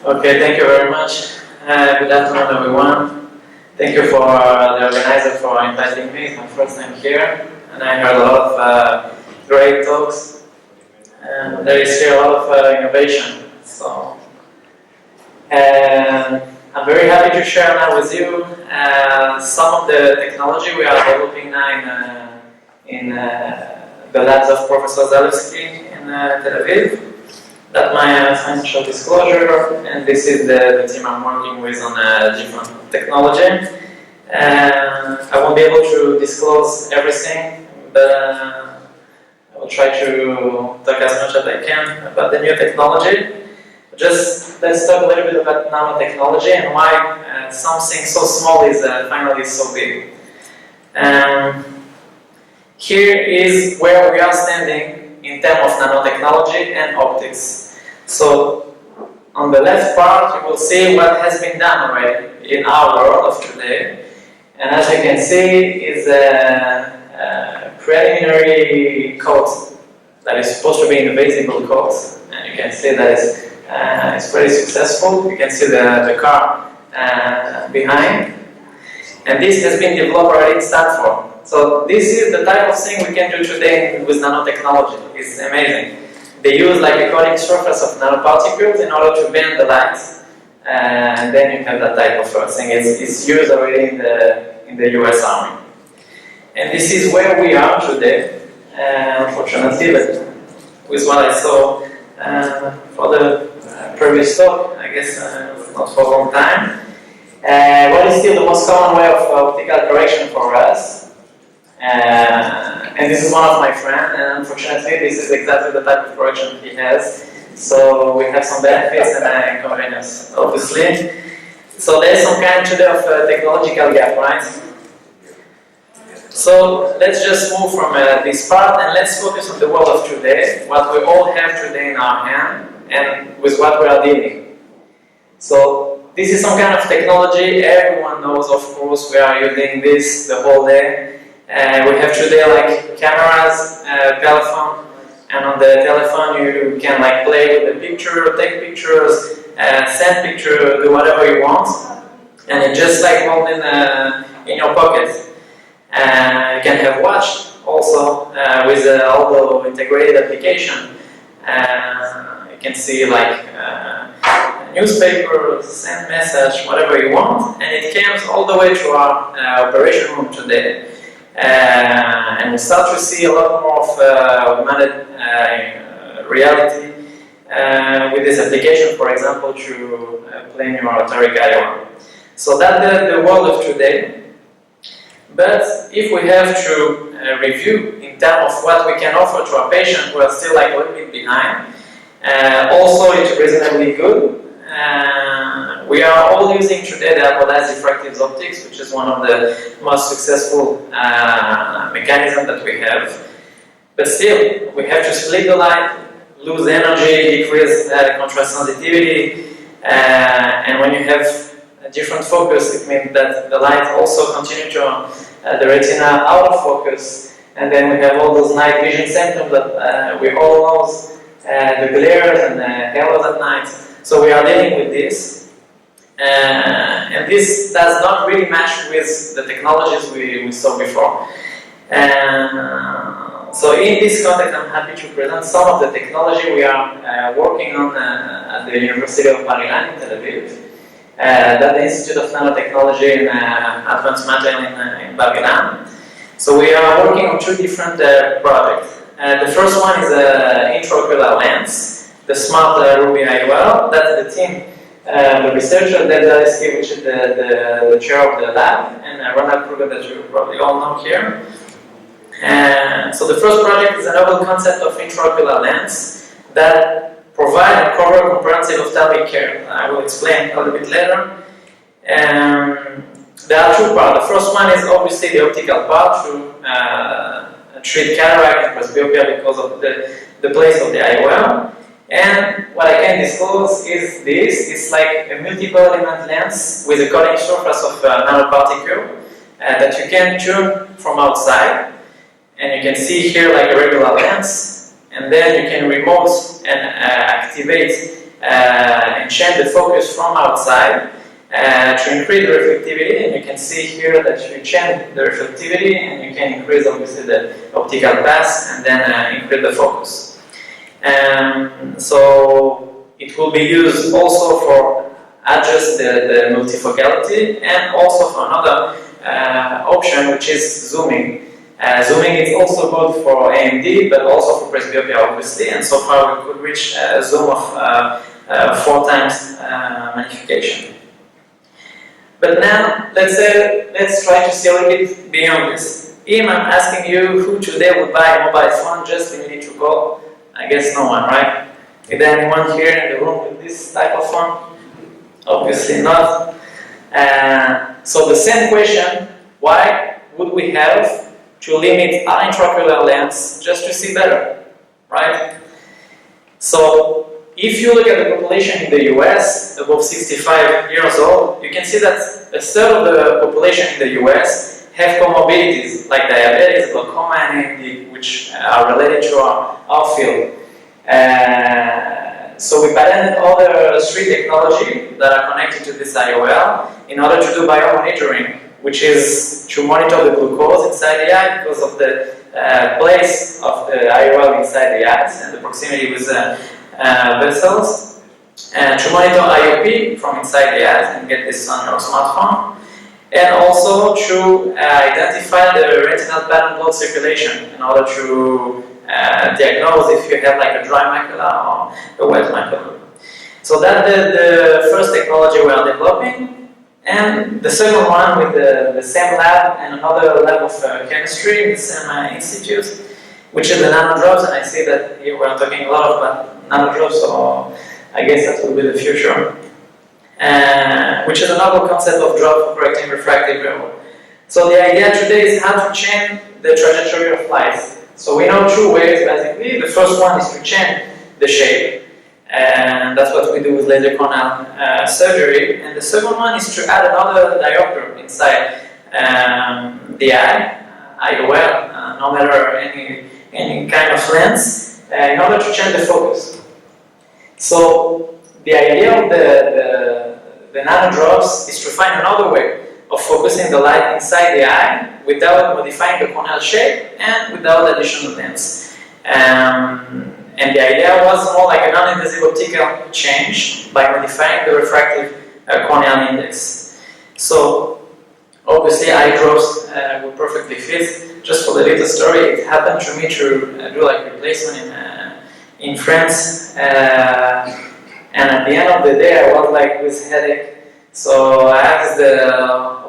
Okay, thank you very much. Good afternoon, everyone. Thank you for the organizer for inviting me. It's my first time here, and I heard a lot of great talks. And there is here a lot of innovation. So, I'm very happy to share now with you some of the technology we are developing now in the labs of Professor Zalewski in Tel Aviv. That's my financial disclosure, and this is the team I'm working with on different technology. I won't be able to disclose everything, but I will try to talk as much as I can about the new technology. Just let's talk a little bit about nanotechnology and why something so small is finally so big. Here is where we are standing in terms of nanotechnology and optics. So, on the left part, you will see what has been done already in our world of today. And as you can see, is a preliminary code that is supposed to be invisible code. And you can see that it's pretty successful. You can see the car behind. And this has been developed already in Stanford. So this is the type of thing we can do today with nanotechnology. It's amazing. They use like a coating surface of nanoparticles in order to bend the light, and then you have that type of thing. It's used already in the US Army. And this is where we are today, unfortunately, but with what I saw for the previous talk, I guess not for a long time. What is still the most common way of optical correction for us? And this is one of my friends, and unfortunately this is exactly the type of correction he has. So we have some benefits and inconvenience, obviously. So there's some kind today of technological gap, right? So let's just move from this part and let's focus on the world of today, what we all have today in our hand, and with what we are dealing. So this is some kind of technology, everyone knows, of course, we are using this the whole day. We have today like cameras, telephone, and on the telephone you can like play with the picture, take pictures, send picture, do whatever you want, and it just like hold in your pocket. You can have watch also with all the integrated application. You can see like newspapers, send message, whatever you want, and it comes all the way to our operation room today. And we start to see a lot more of augmented reality with this application, for example, to play your Atari Gaia. So that's the world of today. But if we have to review in terms of what we can offer to our patient, we are still like a little bit behind. Also, it's reasonably good. We are all using today the apodized diffractive optics, which is one of the most successful mechanisms that we have. But still, we have to split the light, lose energy, decrease contrast sensitivity, and when you have a different focus, it means that the light also continues to the retina out of focus, and then we have all those night vision symptoms that we all know, the glares and the halos at night. So we are dealing with this, and this does not really match with the technologies we saw before. So in this context, I'm happy to present some of the technology we are working on at the University of Bar-Ilan in Tel Aviv, that's the Institute of Nanotechnology in Advanced Smadja in Bar-Ilan. So we are working on two different projects. The first one is an intraocular lens. The smart Ruby IOL, that's the team, the researcher, Dave Zalewski, which is the chair of the lab, and Ronald Kruger, that you probably all know here. So the first project is a novel concept of intraocular lens that provide and cover comprehensive ophthalmic care. I will explain a little bit later. There are two parts. The first one is obviously the optical part to treat cataract and presbyopia because of the place of the IOL. And what I can disclose is this. It's like a multiple element lens with a coating surface of nanoparticle that you can tune from outside. And you can see here like a regular lens. And then you can remote and activate enchant the focus from outside to increase the reflectivity, and you can see here that you enchant the reflectivity and you can increase obviously the optical pass and then increase the focus. So it will be used also for adjust the multifocality and also for another option, which is zooming. Zooming is also good for AMD, but also for presbyopia, obviously, and so far we could reach a zoom of 4 times magnification. But now, let's try to see a little bit beyond this. If I'm asking you who today would buy a mobile phone just immediately to call, I guess no one, right? Is there anyone here in the room with this type of phone? Obviously not. So the same question, why would we have to limit our intraocular lens just to see better, right? So if you look at the population in the US, above 65 years old, you can see that a third of the population in the US have comorbidities like diabetes, glaucoma, and AMD, which are related to our field. So we patented all the 3 technology that are connected to this IOL in order to do biomonitoring, which is to monitor the glucose inside the eye because of the place of the IOL inside the eyes and the proximity with the vessels, and to monitor IOP from inside the eyes and get this on your smartphone, and also to identify the retinal pattern blood circulation in order to diagnose if you have like a dry macula or a wet macula. So that's the first technology we are developing. And the second one with the same lab and another lab of chemistry in the same institute, which is the nanodrops, and I see that here we're talking a lot about nanodrops, so I guess that will be the future. Which is another concept of drop for correcting refractive error. So the idea today is how to change the trajectory of light. So we know 2 ways basically. The first one is to change the shape, and that's what we do with laser corneal surgery. And the second one is to add another diopter inside the eye, IOL, no matter any kind of lens, in order to change the focus. So the idea of the nanodrops is to find another way of focusing the light inside the eye without modifying the corneal shape and without additional lens. And the idea was more like a non-invasive optical change by modifying the refractive corneal index. So obviously eye drops would perfectly fit. Just for the little story, it happened to me to do like replacement in France, and at the end of the day I was like with headache. So I asked the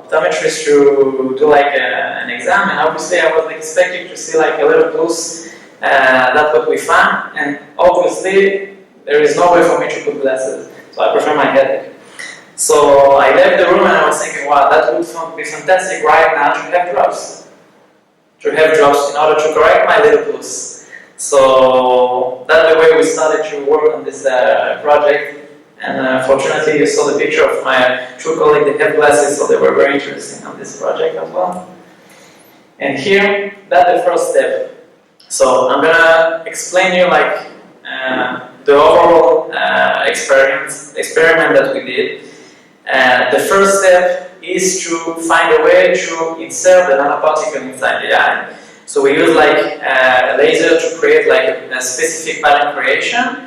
optometrist to do like an exam, and obviously I was expecting to see like a little boost. That's what we found, and obviously there is no way for me to put glasses, so I prefer my headache. So I left the room and I was thinking, wow, that would be fantastic right now to have drops. In order to correct my little boost. So that's the way we started to work on this project. And fortunately, you saw the picture of my 2 colleagues. They have glasses, so they were very interested in this project as well. And here, that's the first step. So I'm gonna explain you like the overall experiment that we did. The first step is to find a way to insert the nanoparticle inside the eye. So we use like a laser to create like a specific pattern creation,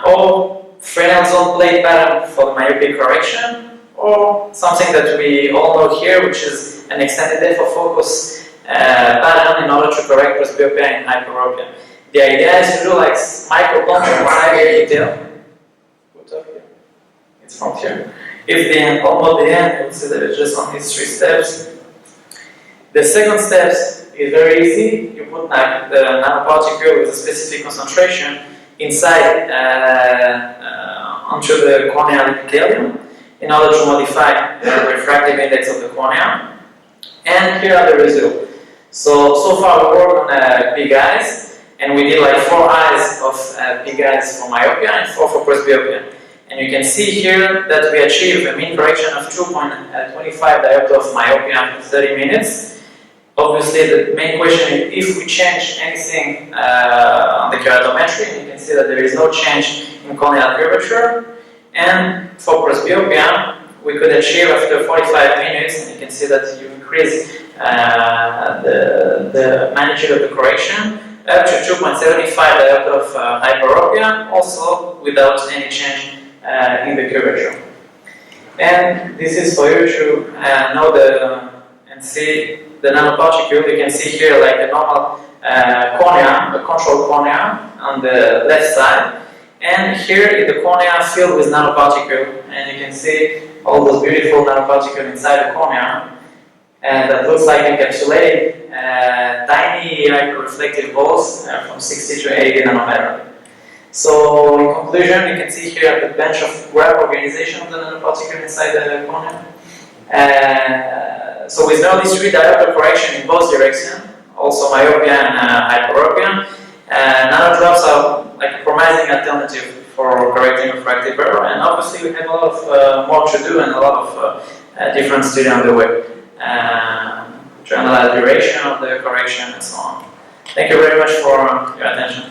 or Fresnel zone plate pattern for the myopia correction, or something that we all know here, which is an extended depth of focus pattern in order to correct presbyopia and hyperopia. The idea is to do like micro-puncture inside the detail. It's from here. If the end, almost the end, you'll see that it's just on these 3 steps. The second step is very easy. You put like the nanoparticle with a specific concentration inside onto the corneal epithelium in order to modify the refractive index of the cornea. And here are the results. So far we worked on big eyes, and we did like 4 eyes of big eyes for myopia and 4 for presbyopia. And you can see here that we achieve a mean correction of 2.25 diopter of myopia after 30 minutes. obviously the main question is if we change anything on the keratometry, you can see that there is no change in corneal curvature. And for presbyopia, we could achieve after 45 minutes, and you can see that you increase the magnitude of the correction up to 2.75 diopter of hyperopia, also without any change in the curvature. And this is for you to know and see the nanoparticle. You can see here like a normal cornea, a control cornea on the left side. And here is the cornea filled with nanoparticle, and you can see all those beautiful nanoparticles inside the cornea. And that looks like encapsulated tiny hyperreflective balls from 60 to 80 nanometer. So in conclusion, you can see here the bench of graph organization of the nanoparticle inside the cornea. So with now these 3 diopter correction in both directions, also myopia and hyperopia, nanodrops are like a promising alternative for correcting refractive error. And obviously we have a lot of more to do and a lot of different studies on the way to analyze duration of the correction and so on. Thank you very much for your attention.